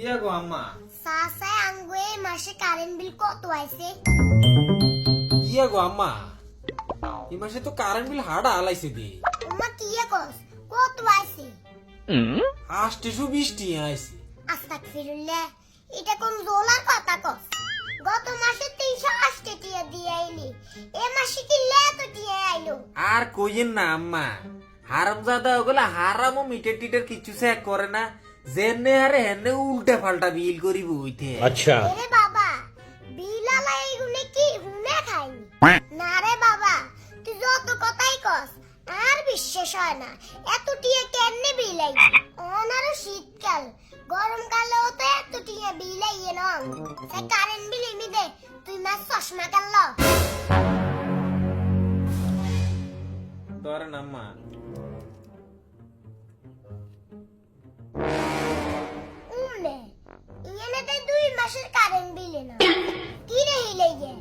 ইয়া গো আম্মা সাসা আঙ্গু এই মাসে কারেন্ট বিল কত আইছে? ইয়া গো আম্মা এই মাসে তো কারেন্ট বিল হাড়া আলাইছে দি উম্মা কি কস কত আইছে? 820 টিয়া আইছে। আস্তাগফিরুল্লাহ, এটা কোন ডলার কথা কস? গত মাসে 380 টিয়া দিয়ে আইলি, এ মাসে কি এত টিয়া আইলো? আর কইেন না আম্মা, হারামজাদা ওগুলা হারামও মিটার টিটার কিছু চেক করে না, জেনে হারে হেনে উল্টা পাল্টা বিল করিব হইতে। আচ্ছা আরে বাবা, বিল আলা এগুনে কি হুনে খাইনি? না রে বাবা, তুই যত কথাই কস আর বিশ্বাস হয় না। এত টিয়া কেনে বিল আইছে? অনার শীতকাল, গরমকালেও তো এত টিয়া বিল আইয়ে না। সে কারেন্ট বিল এমি দে, তুই মাস চশমা কাল ধরেন আম্মা। উমনে ইয়েনে তো 2 মাসের কারেন্ট বিল না। কি রে হিলাইয়ে?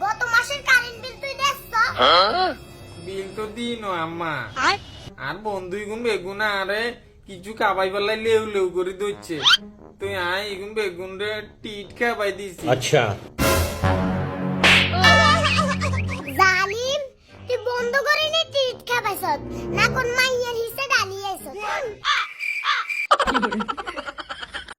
গত মাসের কারেন্ট বিল তুই দেখছ? বিল তো দিন আম্মা, আর বন্ধুই গুন বেগুন আরে কিছু খাবাই পারলাই লেউ লেউ করে দিচ্ছে, তুই আয় এগুন বেগুন রে টিট খাবাই দিছি। আচ্ছা জালিম, তুই বন্ধ করে নি টিট খাবাইছ না কোন মাই